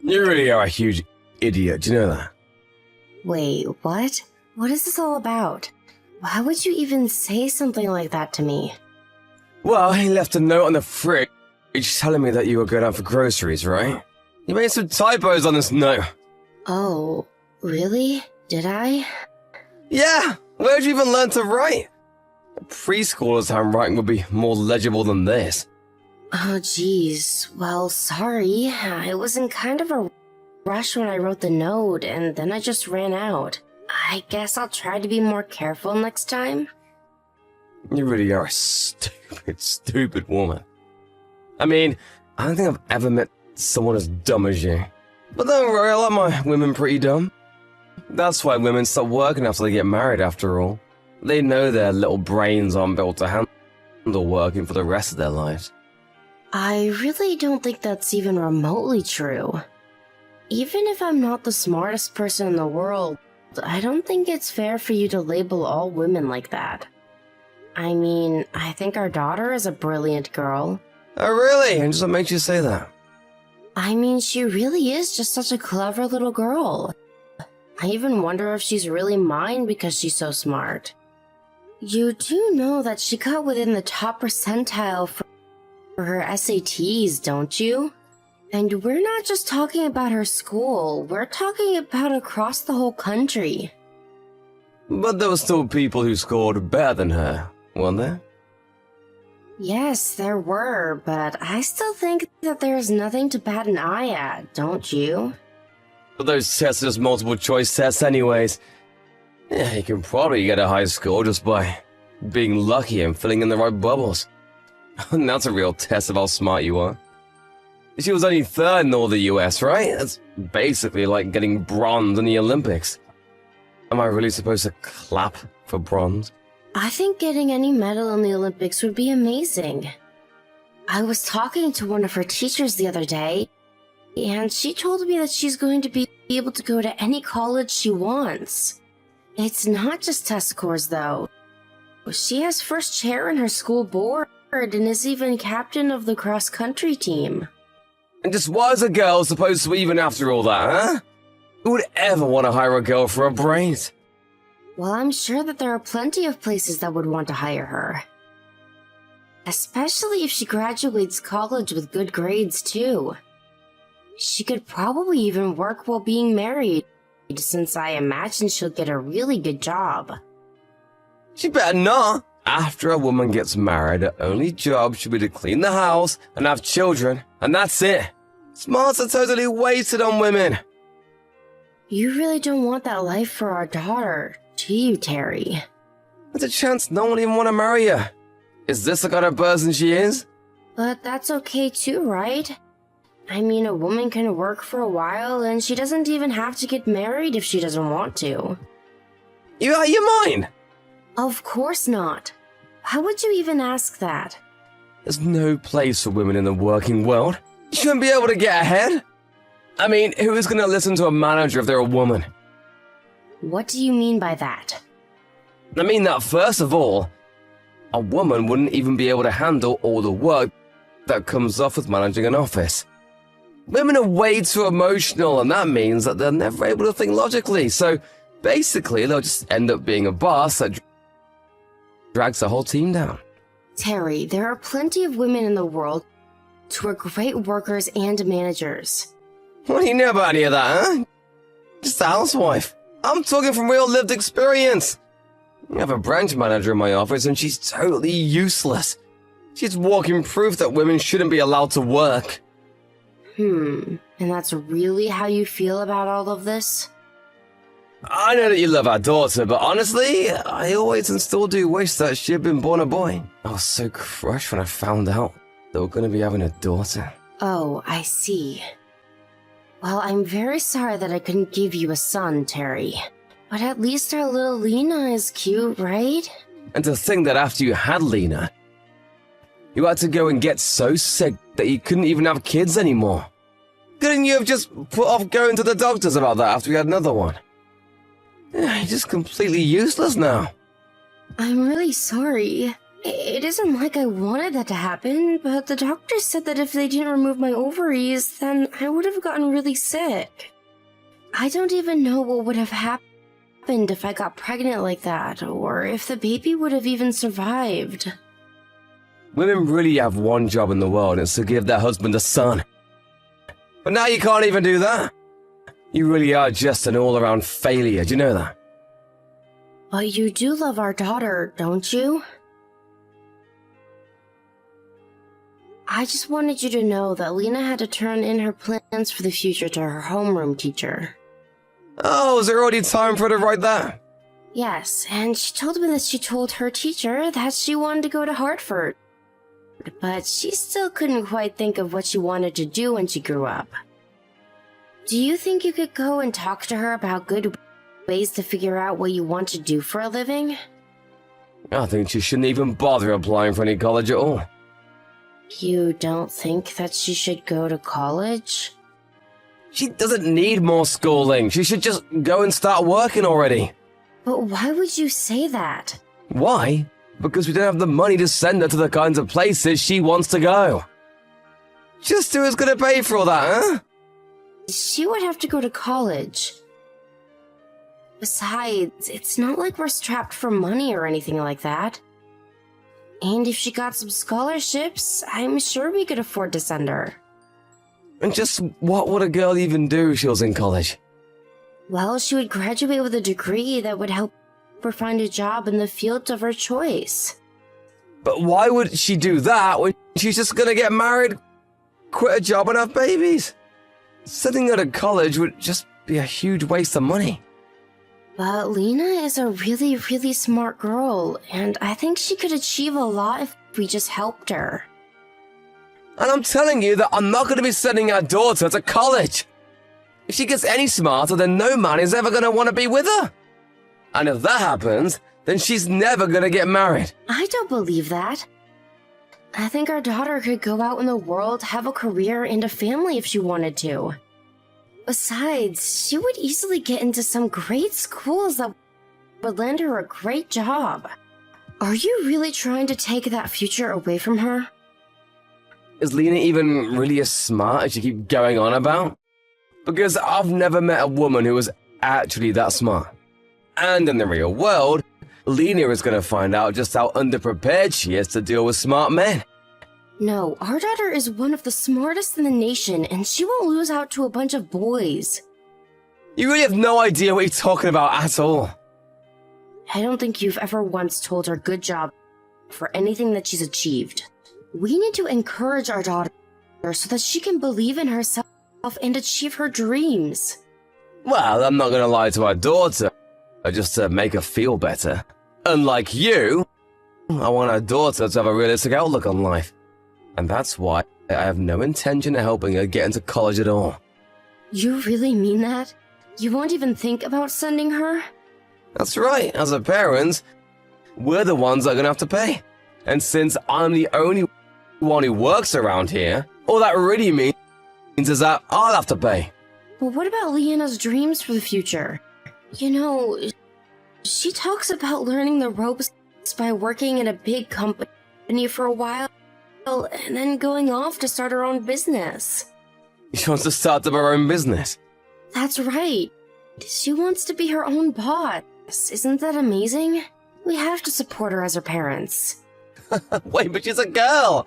You really are a huge idiot, do you know that? Wait, what? What is this all about? Why would you even say something like that to me? Well, he left a note on the fridge telling me that you were going out for groceries, right? You made some typos on this note. Oh, really? Did I? Yeah, where'd you even learn to write? A preschooler's handwriting would be more legible than this. Oh, geez. Well, sorry. I was in kind of a rush when I wrote the note, and then I just ran out. I guess I'll try to be more careful next time. You really are a stupid woman. I mean, I don't think I've ever met someone as dumb as you. But don't worry, I like my women pretty dumb. That's why women stop working after they get married, after all. They know their little brains aren't built to handle working for the rest of their lives. I really don't think that's even remotely true. Even if I'm not the smartest person in the world, I don't think it's fair for you to label all women like that. I mean, I think our daughter is a brilliant girl. Oh, really? And just what makes you say that? I mean, she really is just such a clever little girl. I even wonder if she's really mine because she's so smart. You do know that she got within the top percentile for her SATs, don't you? And we're not just talking about her school, we're talking about across the whole country. But there were still people who scored better than her, weren't there? Yes, there were, but I still think that there's nothing to bat an eye at, don't you? But those tests are just multiple choice tests anyways. Yeah, you can probably get a high score just by being lucky and filling in the right bubbles. And that's a real test of how smart you are. She was only third in all the US, right? That's basically like getting bronze in the Olympics. Am I really supposed to clap for bronze? I think getting any medal in the Olympics would be amazing. I was talking to one of her teachers the other day, and she told me that she's going to be able to go to any college she wants. It's not just test scores, though. She has first chair in her school board and is even captain of the cross-country team. And just why is a girl supposed to even after all that, huh? Who would ever want to hire a girl for her brains? Well, I'm sure that there are plenty of places that would want to hire her. Especially if she graduates college with good grades, too. She could probably even work while being married, since I imagine she'll get a really good job. She better not. After a woman gets married, her only job should be to clean the house and have children, and that's it. Smarts are totally wasted on women. You really don't want that life for our daughter, do you, Terry? There's a chance no one even want to marry her. Is this the kind of person she is? But that's okay too, right? I mean, a woman can work for a while and she doesn't even have to get married if she doesn't want to. You out of your mind? Of course not. How would you even ask that? There's no place for women in the working world. You shouldn't be able to get ahead. I mean, who is going to listen to a manager if they're a woman? What do you mean by that? I mean that, first of all, a woman wouldn't even be able to handle all the work that comes off with managing an office. Women are way too emotional, and that means that they're never able to think logically, so basically they'll just end up being a boss that drags the whole team down. Terry, there are plenty of women in the world who are great workers and managers. What do you know about any of that, huh? Just a housewife. I'm talking from real lived experience. I have a branch manager in my office and she's totally useless. She's walking proof that women shouldn't be allowed to work. And that's really how you feel about all of this? I know that you love our daughter, but honestly, I always and still do wish that she had been born a boy. I was so crushed when I found out they were going to be having a daughter. Oh, I see. Well, I'm very sorry that I couldn't give you a son, Terry. But at least our little Lena is cute, right? And to think that after you had Lena, you had to go and get so sick that you couldn't even have kids anymore. Couldn't you have just put off going to the doctors about that after you had another one? You're just completely useless now. I'm really sorry. It isn't like I wanted that to happen, but the doctor said that if they didn't remove my ovaries, then I would have gotten really sick. I don't even know what would have happened if I got pregnant like that, or if the baby would have even survived. Women really have one job in the world, and it's to give their husband a son. But now you can't even do that. You really are just an all-around failure, do you know that? But you do love our daughter, don't you? I just wanted you to know that Lena had to turn in her plans for the future to her homeroom teacher. Oh, is there already time for her to write that? Yes, and she told me that she told her teacher that she wanted to go to Hartford. But she still couldn't quite think of what she wanted to do when she grew up. Do you think you could go and talk to her about good ways to figure out what you want to do for a living? I think she shouldn't even bother applying for any college at all. You don't think that she should go to college? She doesn't need more schooling. She should just go and start working already. But why would you say that? Why? Because we don't have the money to send her to the kinds of places she wants to go. Just who is going to pay for all that, huh? She would have to go to college. Besides, it's not like we're strapped for money or anything like that. And if she got some scholarships, I'm sure we could afford to send her. And just what would a girl even do if she was in college? Well, she would graduate with a degree that would help her find a job in the field of her choice. But why would she do that when she's just going to get married, quit a job and have babies? Sending her to college would just be a huge waste of money. But Lena is a really, really smart girl, and I think she could achieve a lot if we just helped her. And I'm telling you that I'm not going to be sending our daughter to college. If she gets any smarter, then no man is ever going to want to be with her. And if that happens, then she's never going to get married. I don't believe that. I think our daughter could go out in the world, have a career and a family if she wanted to. Besides, she would easily get into some great schools that would land her a great job. Are you really trying to take that future away from her? Is Lena even really as smart as you keep going on about? Because I've never met a woman who was actually that smart. And in the real world, Lena is going to find out just how underprepared she is to deal with smart men. No, our daughter is one of the smartest in the nation, and she won't lose out to a bunch of boys. You really have no idea what you're talking about at all. I don't think you've ever once told her good job for anything that she's achieved. We need to encourage our daughter so that she can believe in herself and achieve her dreams. Well, I'm not going to lie to our daughter, just to make her feel better. Unlike you, I want our daughter to have a realistic outlook on life. And that's why I have no intention of helping her get into college at all. You really mean that? You won't even think about sending her? That's right, as her parents, we're the ones that are going to have to pay. And since I'm the only one who works around here, all that really means is that I'll have to pay. But what about Leanna's dreams for the future? You know, she talks about learning the ropes by working in a big company for a while, and then going off to start her own business. She wants to start up her own business. That's right. She wants to be her own boss. Isn't that amazing? We have to support her as her parents. Wait, but she's a girl!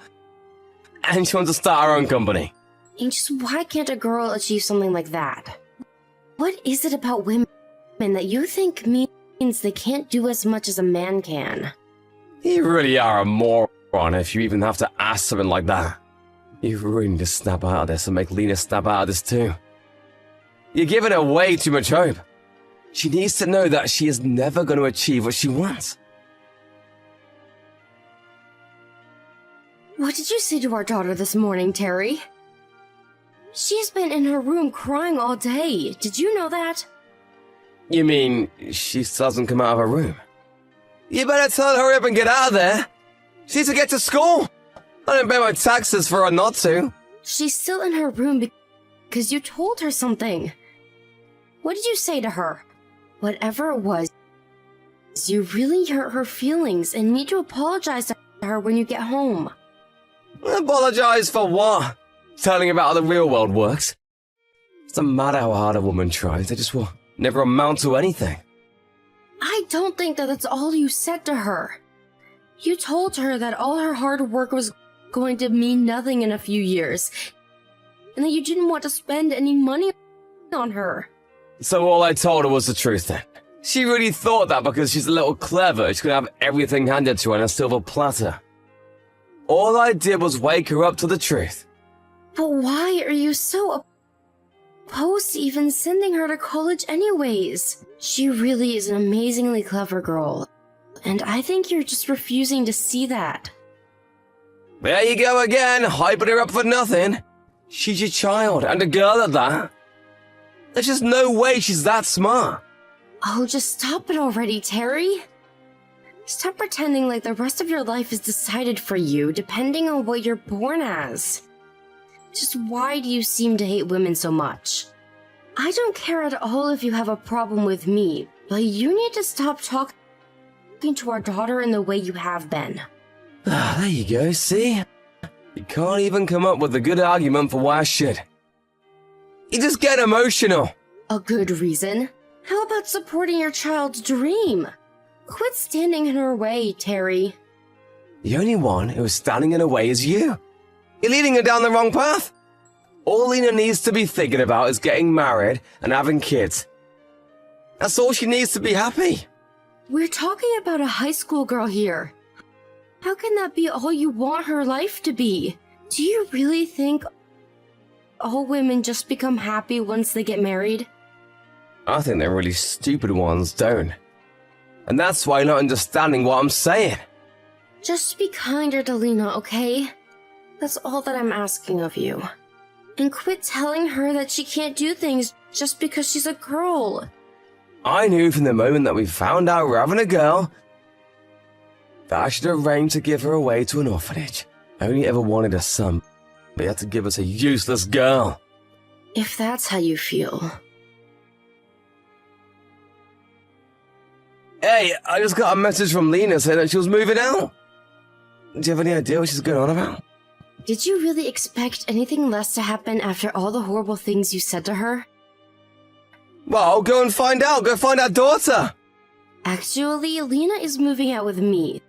And she wants to start her own company. And just why can't a girl achieve something like that? What is it about women that you think means they can't do as much as a man can? You really are a moron if you even have to ask something like that. You really need to snap out of this and make Lena snap out of this too. You're giving her way too much hope. She needs to know that she is never going to achieve what she wants. What did you say to our daughter this morning, Terry? She's been in her room crying all day. Did you know that? You mean she still hasn't come out of her room? You better tell her to hurry up and get out of there. She needs to get to school. I didn't pay my taxes for her not to. She's still in her room because you told her something. What did you say to her? Whatever it was, you really hurt her feelings and need to apologize to her when you get home. Apologize for what? Telling about how the real world works? It doesn't matter how hard a woman tries, they just will never amount to anything. I don't think that that's all you said to her. You told her that all her hard work was going to mean nothing in a few years, and that you didn't want to spend any money on her. So all I told her was the truth then? She really thought that because she's a little clever, she could have everything handed to her on a silver platter. All I did was wake her up to the truth. But why are you so opposed to even sending her to college anyways? She really is an amazingly clever girl, and I think you're just refusing to see that. There you go again, hyping her up for nothing. She's your child, and a girl at that. There's just no way she's that smart. Oh, just stop it already, Terry. Stop pretending like the rest of your life is decided for you, depending on what you're born as. Just why do you seem to hate women so much? I don't care at all if you have a problem with me, but you need to stop talking to our daughter in the way you have been. Ah, there you go, see? You can't even come up with a good argument for why I should. You just get emotional. A good reason? How about supporting your child's dream? Quit standing in her way, Terry. The only one who is standing in her way is you. You're leading her down the wrong path. All Lena needs to be thinking about is getting married and having kids. That's all she needs to be happy. We're talking about a high school girl here. How can that be all you want her life to be? Do you really think all women just become happy once they get married? I think they're really stupid ones, don't. And that's why you're not understanding what I'm saying. Just be kinder to Lena, okay? That's all that I'm asking of you. And quit telling her that she can't do things just because she's a girl. I knew from the moment that we found out we're having a girl that I should arrange to give her away to an orphanage. I only ever wanted a son, but you had to give us a useless girl. If that's how you feel. Hey, I just got a message from Lena saying that she was moving out. Do you have any idea what she's going on about? Did you really expect anything less to happen after all the horrible things you said to her? Well, go and find out. Go find our daughter. Actually, Lena is moving out with me,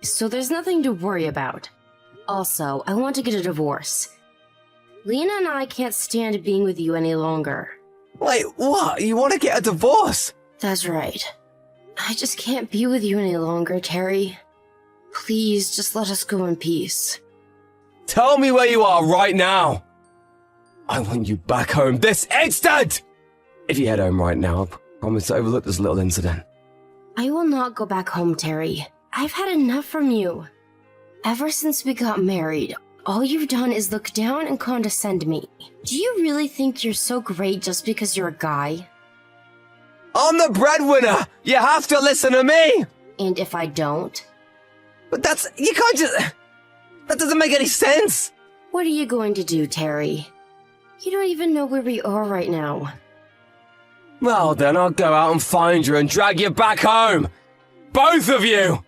so there's nothing to worry about. Also, I want to get a divorce. Lena and I can't stand being with you any longer. Wait, what? You want to get a divorce? That's right. I just can't be with you any longer, Terry. Please, just let us go in peace. Tell me where you are right now. I want you back home this instant! If you head home right now, I promise to overlook this little incident. I will not go back home, Terry. I've had enough from you. Ever since we got married, all you've done is look down and condescend me. Do you really think you're so great just because you're a guy? I'm the breadwinner! You have to listen to me! And if I don't? But you can't just... That doesn't make any sense! What are you going to do, Terry? You don't even know where we are right now. Well then, I'll go out and find you and drag you back home! Both of you!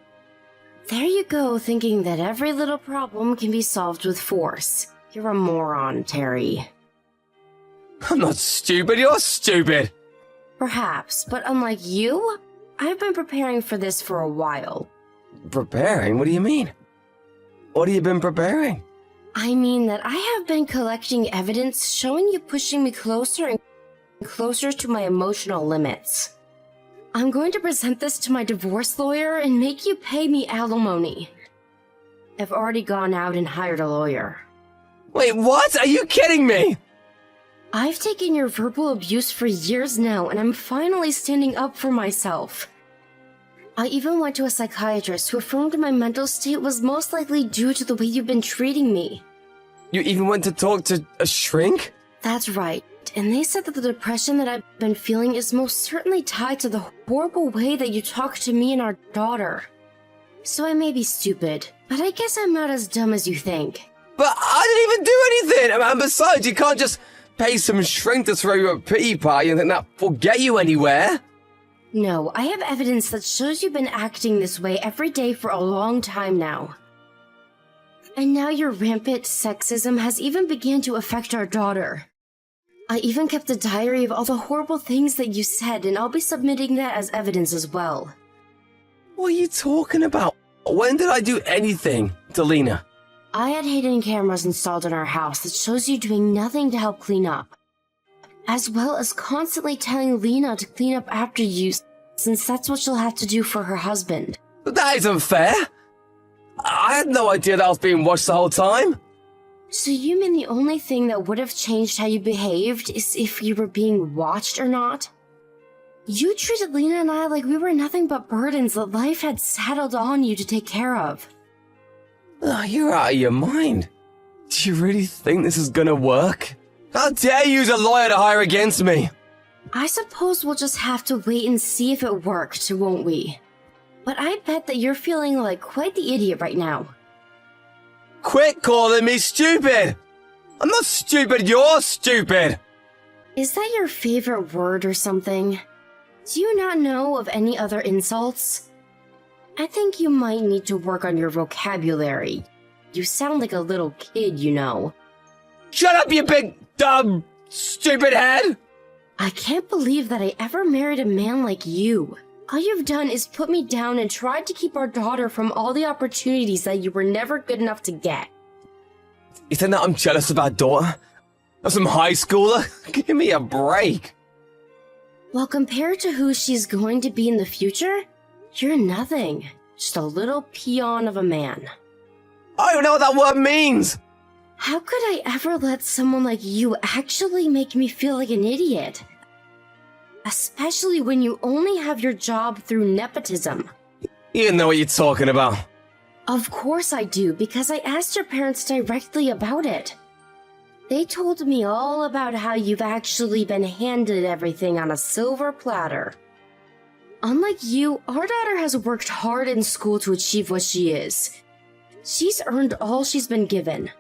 There you go, thinking that every little problem can be solved with force. You're a moron, Terry. I'm not stupid, you're stupid! Perhaps, but unlike you, I've been preparing for this for a while. Preparing? What do you mean? What have you been preparing? I mean that I have been collecting evidence showing you pushing me closer and closer to my emotional limits. I'm going to present this to my divorce lawyer and make you pay me alimony. I've already gone out and hired a lawyer. Wait, what? Are you kidding me? I've taken your verbal abuse for years now, and I'm finally standing up for myself. I even went to a psychiatrist who affirmed my mental state was most likely due to the way you've been treating me. You even went to talk to a shrink? That's right, and they said that the depression that I've been feeling is most certainly tied to the horrible way that you talk to me and our daughter. So I may be stupid, but I guess I'm not as dumb as you think. But I didn't even do anything! And besides, you can't just pay some shrink to throw you a pity party and think that will get you anywhere. No, I have evidence that shows you've been acting this way every day for a long time now. And now your rampant sexism has even begun to affect our daughter. I even kept a diary of all the horrible things that you said, and I'll be submitting that as evidence as well. What are you talking about? When did I do anything to Lena? I had hidden cameras installed in our house that shows you doing nothing to help clean up, as well as constantly telling Lena to clean up after you, since that's what she'll have to do for her husband. That isn't fair! I had no idea that I was being watched the whole time! So you mean the only thing that would have changed how you behaved is if you were being watched or not? You treated Lena and I like we were nothing but burdens that life had saddled on you to take care of. Oh, you're out of your mind. Do you really think this is gonna work? How dare you use a lawyer to hire against me? I suppose we'll just have to wait and see if it worked, won't we? But I bet that you're feeling like quite the idiot right now. Quit calling me stupid! I'm not stupid, you're stupid! Is that your favorite word or something? Do you not know of any other insults? I think you might need to work on your vocabulary. You sound like a little kid, you know. Shut up, you big, dumb, stupid head! I can't believe that I ever married a man like you. All you've done is put me down and tried to keep our daughter from all the opportunities that you were never good enough to get. You think that I'm jealous of our daughter? Of some high schooler? Give me a break. Well, compared to who she's going to be in the future, you're nothing. Just a little peon of a man. I don't know what that word means! How could I ever let someone like you actually make me feel like an idiot? Especially when you only have your job through nepotism. You know what you're talking about. Of course I do, because I asked your parents directly about it. They told me all about how you've actually been handed everything on a silver platter. Unlike you, our daughter has worked hard in school to achieve what she is. She's earned all she's been given.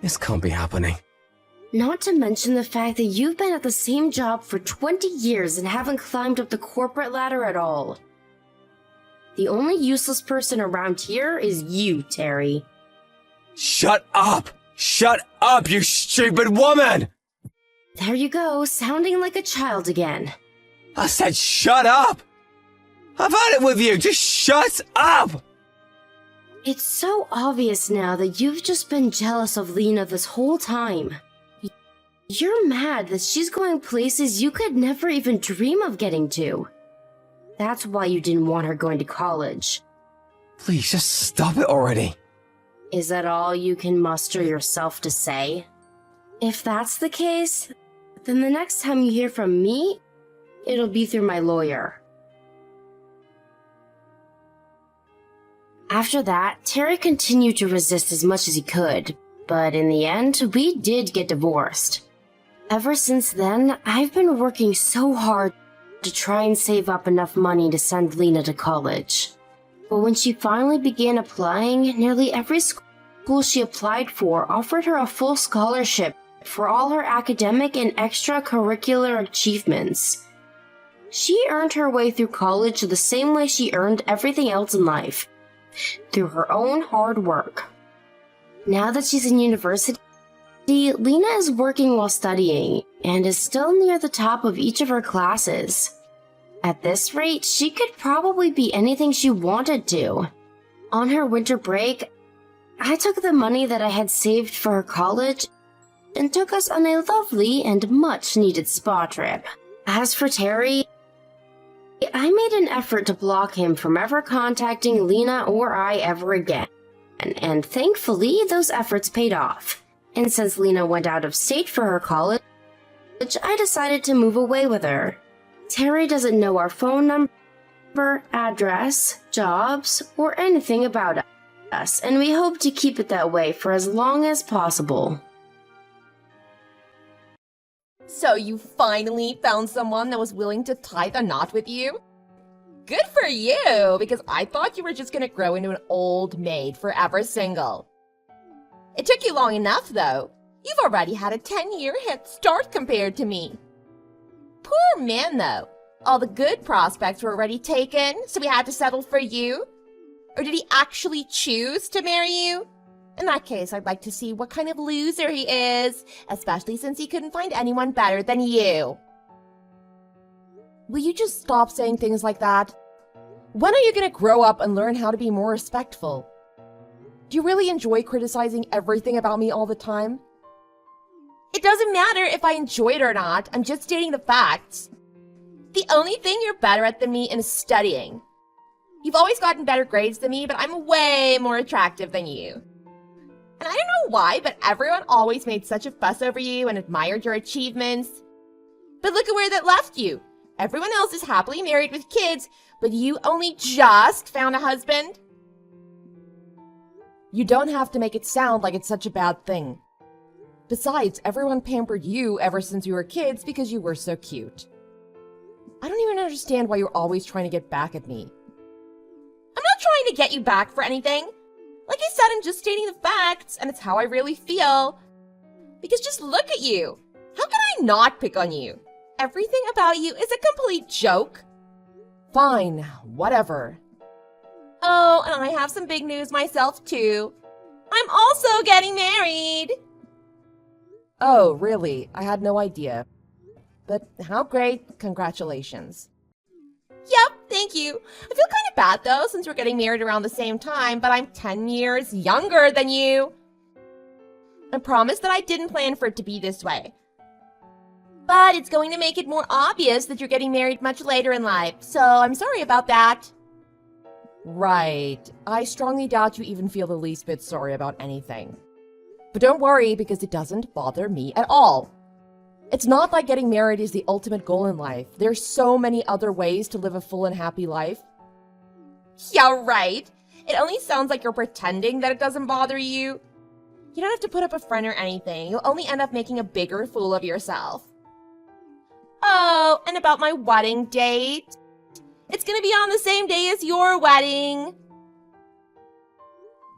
This can't be happening. Not to mention the fact that you've been at the same job for 20 years and haven't climbed up the corporate ladder at all. The only useless person around here is you, Terry. Shut up! Shut up, you stupid woman! There you go, sounding like a child again. I said shut up! I've had it with you, just shut up! It's so obvious now that you've just been jealous of Lena this whole time. You're mad that she's going places you could never even dream of getting to. That's why you didn't want her going to college. Please, just stop it already. Is that all you can muster yourself to say? If that's the case, then the next time you hear from me, it'll be through my lawyer. After that, Terry continued to resist as much as he could, but in the end, we did get divorced. Ever since then, I've been working so hard to try and save up enough money to send Lena to college. But when she finally began applying, nearly every school she applied for offered her a full scholarship for all her academic and extracurricular achievements. She earned her way through college the same way she earned everything else in life, through her own hard work. Now that she's in university, Lena is working while studying, and is still near the top of each of her classes. At this rate, she could probably be anything she wanted to. On her winter break, I took the money that I had saved for her college and took us on a lovely and much-needed spa trip. As for Terry, I made an effort to block him from ever contacting Lena or I ever again, and thankfully those efforts paid off. And since Lena went out of state for her college, I decided to move away with her. Terry doesn't know our phone number, address, jobs, or anything about us, and we hope to keep it that way for as long as possible. So you finally found someone that was willing to tie the knot with you? Good for you, because I thought you were just gonna grow into an old maid forever single. It took you long enough, though. You've already had a 10-year head start compared to me. Poor man, though. All the good prospects were already taken, so we had to settle for you? Or did he actually choose to marry you? In that case, I'd like to see what kind of loser he is, especially since he couldn't find anyone better than you. Will you just stop saying things like that? When are you going to grow up and learn how to be more respectful? Do you really enjoy criticizing everything about me all the time? It doesn't matter if I enjoy it or not, I'm just stating the facts. The only thing you're better at than me is studying. You've always gotten better grades than me, but I'm way more attractive than you. And I don't know why, but everyone always made such a fuss over you and admired your achievements. But look at where that left you. Everyone else is happily married with kids, but you only just found a husband. You don't have to make it sound like it's such a bad thing. Besides, everyone pampered you ever since you were kids because you were so cute. I don't even understand why you're always trying to get back at me. I'm not trying to get you back for anything. Like I said, I'm just stating the facts, and it's how I really feel. Because just look at you. How can I not pick on you? Everything about you is a complete joke. Fine, whatever. Oh, and I have some big news myself, too. I'm also getting married. Oh, really? I had no idea. But how great. Congratulations. Yep, thank you. I feel kind of bad, though, since we're getting married around the same time, but I'm 10 years younger than you. I promise that I didn't plan for it to be this way. But it's going to make it more obvious that you're getting married much later in life, so I'm sorry about that. Right. I strongly doubt you even feel the least bit sorry about anything. But don't worry, because it doesn't bother me at all. It's not like getting married is the ultimate goal in life. There's so many other ways to live a full and happy life. Yeah, right. It only sounds like you're pretending that it doesn't bother you. You don't have to put up a front or anything. You'll only end up making a bigger fool of yourself. Oh, and about my wedding date. It's gonna be on the same day as your wedding.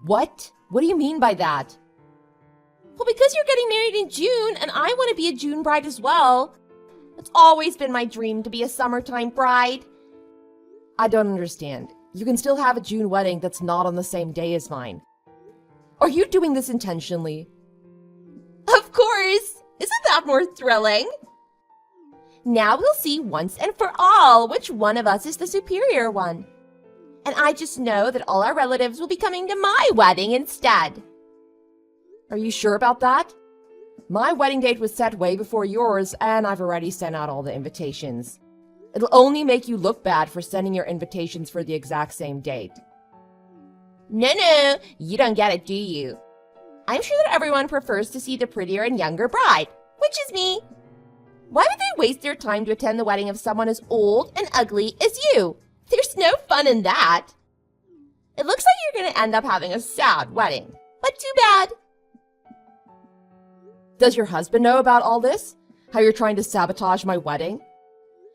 What? What do you mean by that? Well, because you're getting married in June, and I want to be a June bride as well. It's always been my dream to be a summertime bride. I don't understand. You can still have a June wedding that's not on the same day as mine. Are you doing this intentionally? Of course! Isn't that more thrilling? Now we'll see once and for all which one of us is the superior one. And I just know that all our relatives will be coming to my wedding instead. Are you sure about that? My wedding date was set way before yours, and I've already sent out all the invitations. It'll only make you look bad for sending your invitations for the exact same date. No, you don't get it, do you? I'm sure that everyone prefers to see the prettier and younger bride, which is me. Why would they waste their time to attend the wedding of someone as old and ugly as you? There's no fun in that. It looks like you're going to end up having a sad wedding, but too bad. Does your husband know about all this? How you're trying to sabotage my wedding?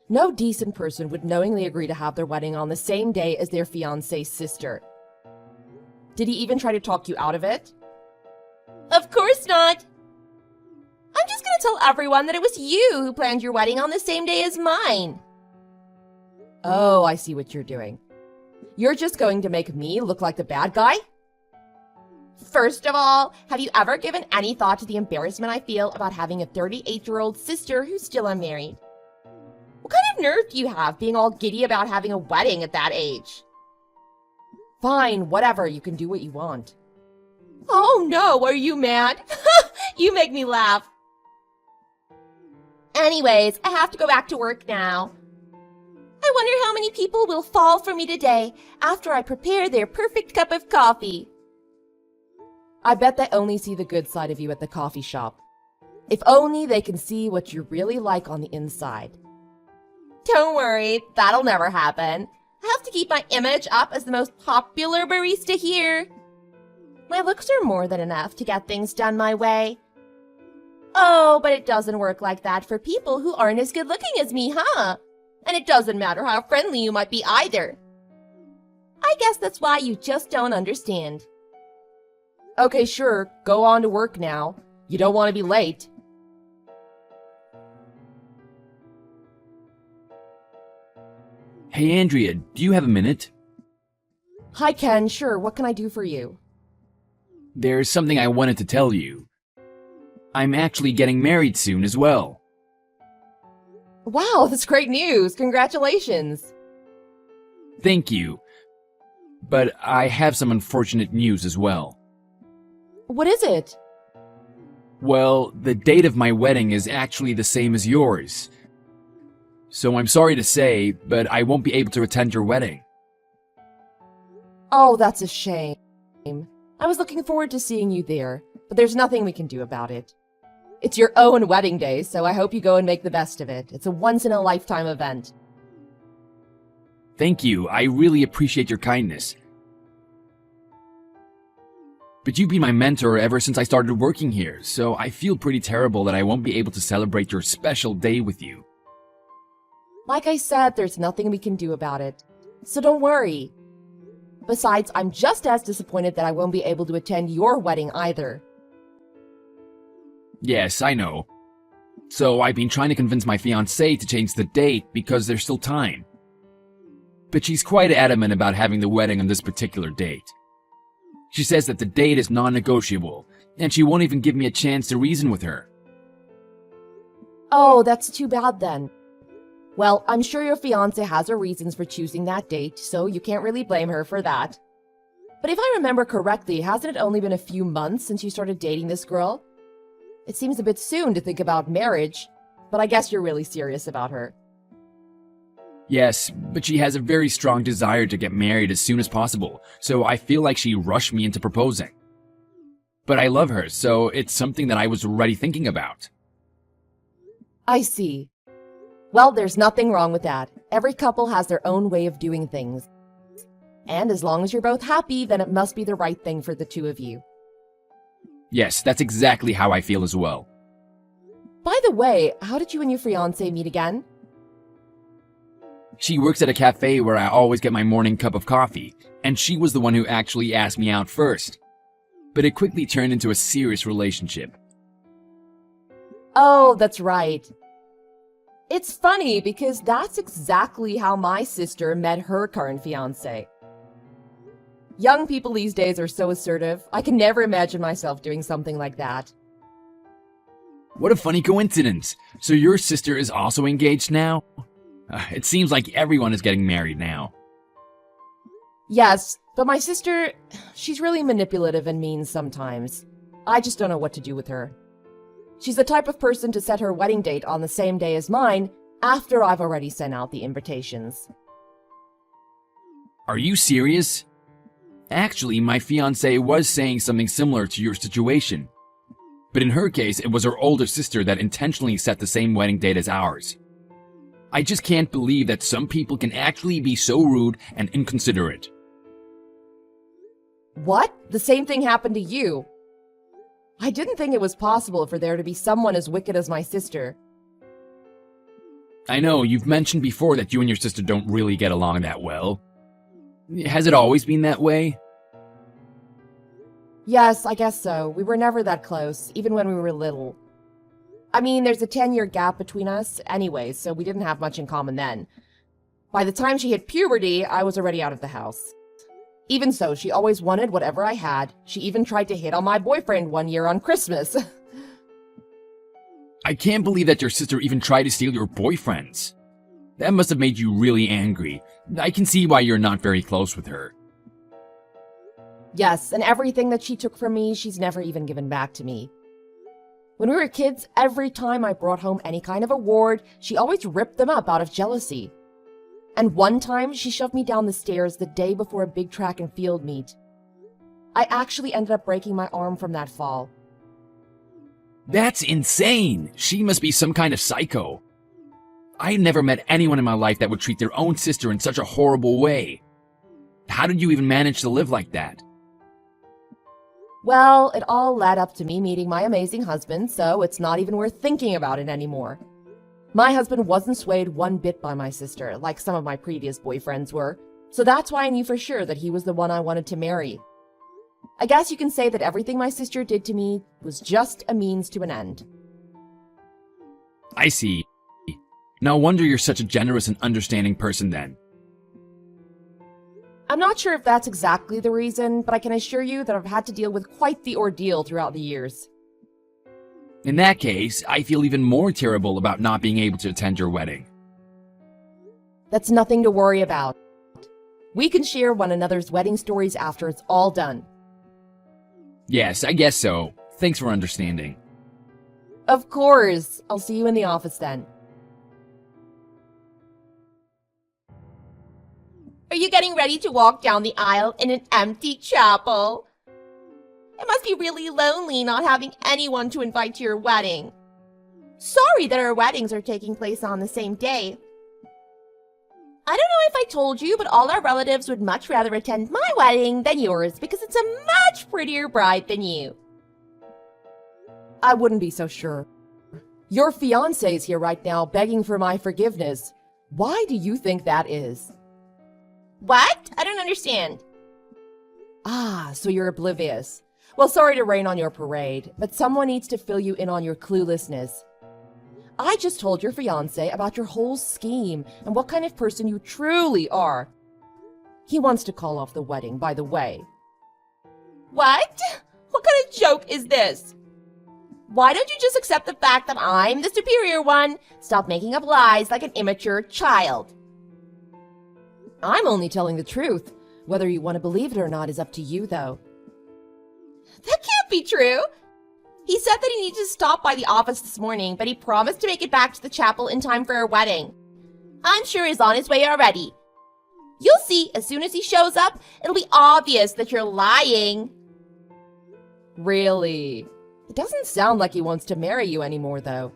No decent person would knowingly agree to have their wedding on the same day as their fiancé's sister. Did he even try to talk you out of it? Of course not. I'm just going to tell everyone that it was you who planned your wedding on the same day as mine. Oh, I see what you're doing. You're just going to make me look like the bad guy? First of all, have you ever given any thought to the embarrassment I feel about having a 38-year-old sister who's still unmarried? What kind of nerve do you have being all giddy about having a wedding at that age? Fine, whatever, you can do what you want. Oh no, are you mad? You make me laugh. Anyways, I have to go back to work now. I wonder how many people will fall for me today after I prepare their perfect cup of coffee. I bet they only see the good side of you at the coffee shop. If only they can see what you're really like on the inside. Don't worry, that'll never happen. I have to keep my image up as the most popular barista here. My looks are more than enough to get things done my way. Oh, but it doesn't work like that for people who aren't as good looking as me, huh? And it doesn't matter how friendly you might be either. I guess that's why you just don't understand. Okay, sure, go on to work now. You don't want to be late. Hey Andrea, do you have a minute? Hi Ken, sure, what can I do for you? There's something I wanted to tell you. I'm actually getting married soon as well. Wow, that's great news. Congratulations. Thank you. But I have some unfortunate news as well. What is it? Well, the date of my wedding is actually the same as yours. So I'm sorry to say, but I won't be able to attend your wedding. Oh, that's a shame. I was looking forward to seeing you there, but there's nothing we can do about it. It's your own wedding day, so I hope you go and make the best of it. It's a once-in-a-lifetime event. Thank you, I really appreciate your kindness. But you've been my mentor ever since I started working here, so I feel pretty terrible that I won't be able to celebrate your special day with you. Like I said, there's nothing we can do about it, so don't worry. Besides, I'm just as disappointed that I won't be able to attend your wedding either. Yes, I know. So I've been trying to convince my fiancée to change the date because there's still time. But she's quite adamant about having the wedding on this particular date. She says that the date is non-negotiable, and she won't even give me a chance to reason with her. Oh, that's too bad then. Well, I'm sure your fiancé has her reasons for choosing that date, so you can't really blame her for that. But if I remember correctly, hasn't it only been a few months since you started dating this girl? It seems a bit soon to think about marriage, but I guess you're really serious about her. Yes, but she has a very strong desire to get married as soon as possible, so I feel like she rushed me into proposing. But I love her, so it's something that I was already thinking about. I see. Well, there's nothing wrong with that. Every couple has their own way of doing things. And as long as you're both happy, then it must be the right thing for the two of you. Yes, that's exactly how I feel as well. By the way, how did you and your fiancé meet again? She works at a cafe where I always get my morning cup of coffee, and she was the one who actually asked me out first. But it quickly turned into a serious relationship. Oh, that's right. It's funny because that's exactly how my sister met her current fiancé. Young people these days are so assertive. I can never imagine myself doing something like that. What a funny coincidence. So your sister is also engaged now? It seems like everyone is getting married now. Yes, but my sister, she's really manipulative and mean sometimes. I just don't know what to do with her. She's the type of person to set her wedding date on the same day as mine after I've already sent out the invitations. Are you serious? Actually, my fiancée was saying something similar to your situation. But in her case, it was her older sister that intentionally set the same wedding date as ours. I just can't believe that some people can actually be so rude and inconsiderate. What? The same thing happened to you? I didn't think it was possible for there to be someone as wicked as my sister. I know, you've mentioned before that you and your sister don't really get along that well. Has it always been that way? Yes, I guess so. We were never that close, even when we were little. I mean, there's a 10-year gap between us anyway, so we didn't have much in common then. By the time she hit puberty, I was already out of the house. Even so, she always wanted whatever I had. She even tried to hit on my boyfriend one year on Christmas. I can't believe that your sister even tried to steal your boyfriends. That must have made you really angry. I can see why you're not very close with her. Yes, and everything that she took from me, she's never even given back to me. When we were kids, every time I brought home any kind of award, she always ripped them up out of jealousy. And one time, she shoved me down the stairs the day before a big track and field meet. I actually ended up breaking my arm from that fall. That's insane! She must be some kind of psycho. I never met anyone in my life that would treat their own sister in such a horrible way. How did you even manage to live like that? Well, it all led up to me meeting my amazing husband, so it's not even worth thinking about it anymore. My husband wasn't swayed one bit by my sister, like some of my previous boyfriends were, so that's why I knew for sure that he was the one I wanted to marry. I guess you can say that everything my sister did to me was just a means to an end. I see. No wonder you're such a generous and understanding person then. I'm not sure if that's exactly the reason, but I can assure you that I've had to deal with quite the ordeal throughout the years. In that case, I feel even more terrible about not being able to attend your wedding. That's nothing to worry about. We can share one another's wedding stories after it's all done. Yes, I guess so. Thanks for understanding. Of course. I'll see you in the office then. Are you getting ready to walk down the aisle in an empty chapel? It must be really lonely not having anyone to invite to your wedding. Sorry that our weddings are taking place on the same day. I don't know if I told you, but all our relatives would much rather attend my wedding than yours because it's a much prettier bride than you. I wouldn't be so sure. Your fiancé is here right now begging for my forgiveness. Why do you think that is? What? I don't understand. Ah, so you're oblivious. Well, sorry to rain on your parade, but someone needs to fill you in on your cluelessness. I just told your fiancé about your whole scheme and what kind of person you truly are. He wants to call off the wedding, by the way. What? What kind of joke is this? Why don't you just accept the fact that I'm the superior one? Stop making up lies like an immature child. I'm only telling the truth. Whether you want to believe it or not is up to you, though. That can't be true. He said that he needed to stop by the office this morning, but he promised to make it back to the chapel in time for our wedding. I'm sure he's on his way already. You'll see, as soon as he shows up, it'll be obvious that you're lying. Really? It doesn't sound like he wants to marry you anymore, though.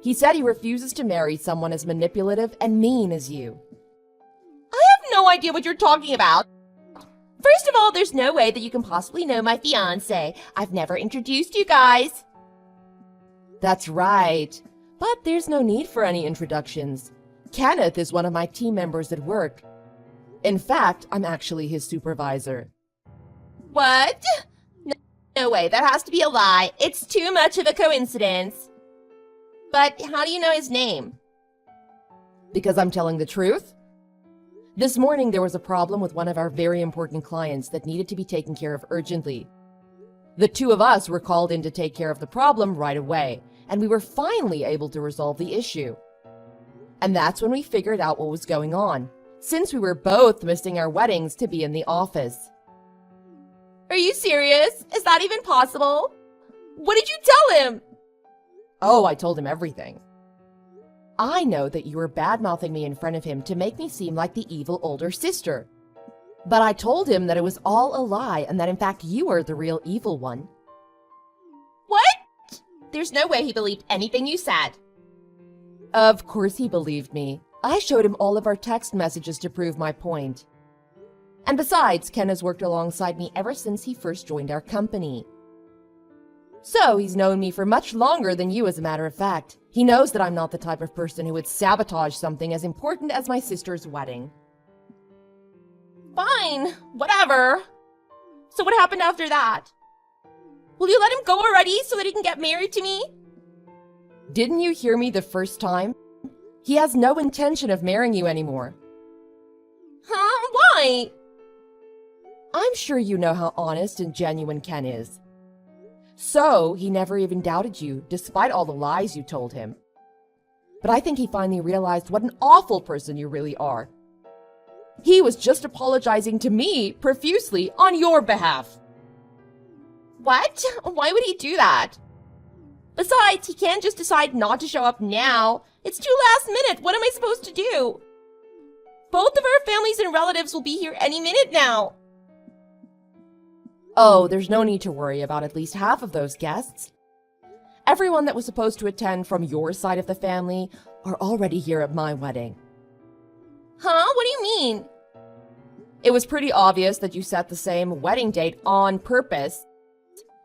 He said he refuses to marry someone as manipulative and mean as you. I have no idea what you're talking about. First of all, there's no way that you can possibly know my fiancé. I've never introduced you guys. That's right. But there's no need for any introductions. Kenneth is one of my team members at work. In fact, I'm actually his supervisor. What? No way, that has to be a lie. It's too much of a coincidence. But how do you know his name? Because I'm telling the truth. This morning, there was a problem with one of our very important clients that needed to be taken care of urgently. The two of us were called in to take care of the problem right away, and we were finally able to resolve the issue. And that's when we figured out what was going on, since we were both missing our weddings to be in the office. Are you serious? Is that even possible? What did you tell him? Oh, I told him everything. I know that you were bad-mouthing me in front of him to make me seem like the evil older sister. But I told him that it was all a lie and that in fact you were the real evil one. What? There's no way he believed anything you said. Of course he believed me. I showed him all of our text messages to prove my point. And besides, Ken has worked alongside me ever since he first joined our company. So he's known me for much longer than you, as a matter of fact. He knows that I'm not the type of person who would sabotage something as important as my sister's wedding. Fine, whatever. So what happened after that? Will you let him go already so that he can get married to me? Didn't you hear me the first time? He has no intention of marrying you anymore. Huh? Why? I'm sure you know how honest and genuine Ken is. So, he never even doubted you, despite all the lies you told him. But I think he finally realized what an awful person you really are. He was just apologizing to me profusely on your behalf. What? Why would he do that? Besides, he can't just decide not to show up now. It's too last minute. What am I supposed to do? Both of our families and relatives will be here any minute now. Oh, there's no need to worry about at least half of those guests. Everyone that was supposed to attend from your side of the family are already here at my wedding. Huh? What do you mean? It was pretty obvious that you set the same wedding date on purpose.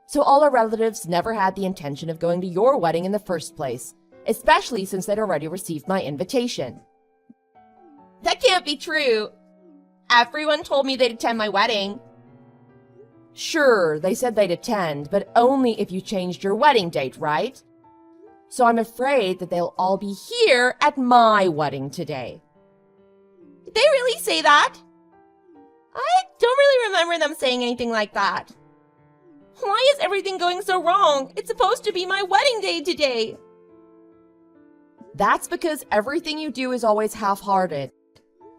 So all our relatives never had the intention of going to your wedding in the first place, especially since they'd already received my invitation. That can't be true. Everyone told me they'd attend my wedding. Sure, they said they'd attend, but only if you changed your wedding date, right? So I'm afraid that they'll all be here at my wedding today. Did they really say that? I don't really remember them saying anything like that. Why is everything going so wrong? It's supposed to be my wedding day today. That's because everything you do is always half-hearted.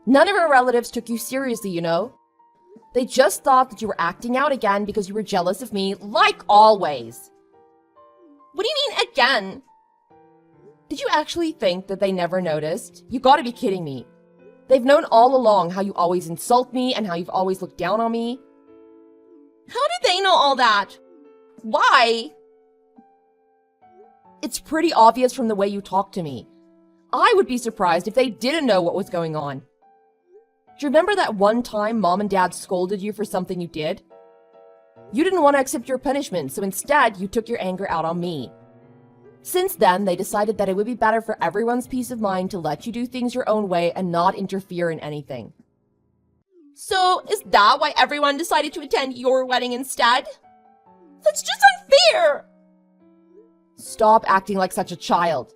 None of her relatives took you seriously, you know? They just thought that you were acting out again because you were jealous of me, like always. What do you mean, again? Did you actually think that they never noticed? You gotta be kidding me. They've known all along how you always insult me and how you've always looked down on me. How did they know all that? Why? It's pretty obvious from the way you talk to me. I would be surprised if they didn't know what was going on. Do you remember that one time Mom and Dad scolded you for something you did? You didn't want to accept your punishment, so instead you took your anger out on me. Since then, they decided that it would be better for everyone's peace of mind to let you do things your own way and not interfere in anything. So, is that why everyone decided to attend your wedding instead? That's just unfair! Stop acting like such a child.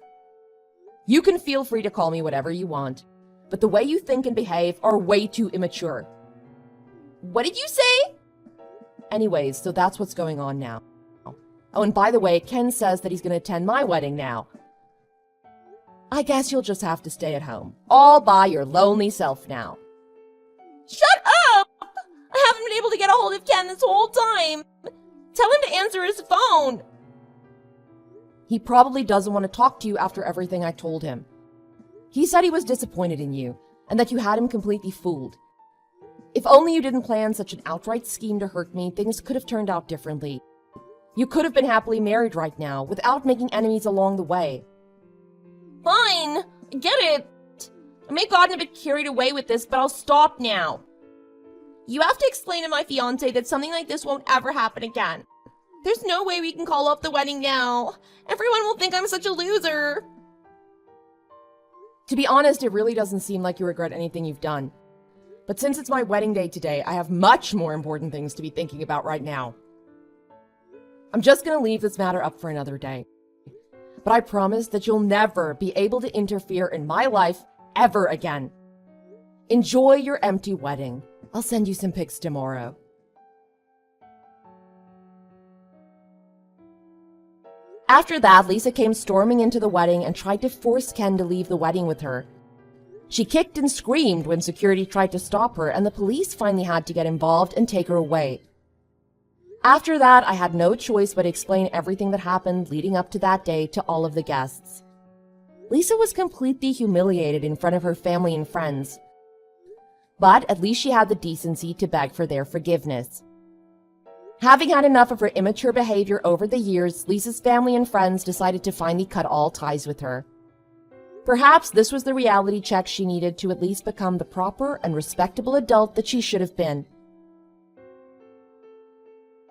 You can feel free to call me whatever you want, but the way you think and behave are way too immature. What did you say? Anyways, so that's what's going on now. Oh, and by the way, Ken says that he's going to attend my wedding now. I guess you'll just have to stay at home, all by your lonely self now. Shut up! I haven't been able to get a hold of Ken this whole time. Tell him to answer his phone. He probably doesn't want to talk to you after everything I told him. He said he was disappointed in you, and that you had him completely fooled. If only you didn't plan such an outright scheme to hurt me, things could have turned out differently. You could have been happily married right now, without making enemies along the way. Fine, I get it. I may have gotten a bit carried away with this, but I'll stop now. You have to explain to my fiancé that something like this won't ever happen again. There's no way we can call off the wedding now. Everyone will think I'm such a loser. To be honest, it really doesn't seem like you regret anything you've done. But since it's my wedding day today, I have much more important things to be thinking about right now. I'm just gonna leave this matter up for another day. But I promise that you'll never be able to interfere in my life ever again. Enjoy your empty wedding. I'll send you some pics tomorrow. After that, Lisa came storming into the wedding and tried to force Ken to leave the wedding with her. She kicked and screamed when security tried to stop her, and the police finally had to get involved and take her away. After that, I had no choice but to explain everything that happened leading up to that day to all of the guests. Lisa was completely humiliated in front of her family and friends. But at least she had the decency to beg for their forgiveness. Having had enough of her immature behavior over the years, Lisa's family and friends decided to finally cut all ties with her. Perhaps this was the reality check she needed to at least become the proper and respectable adult that she should have been.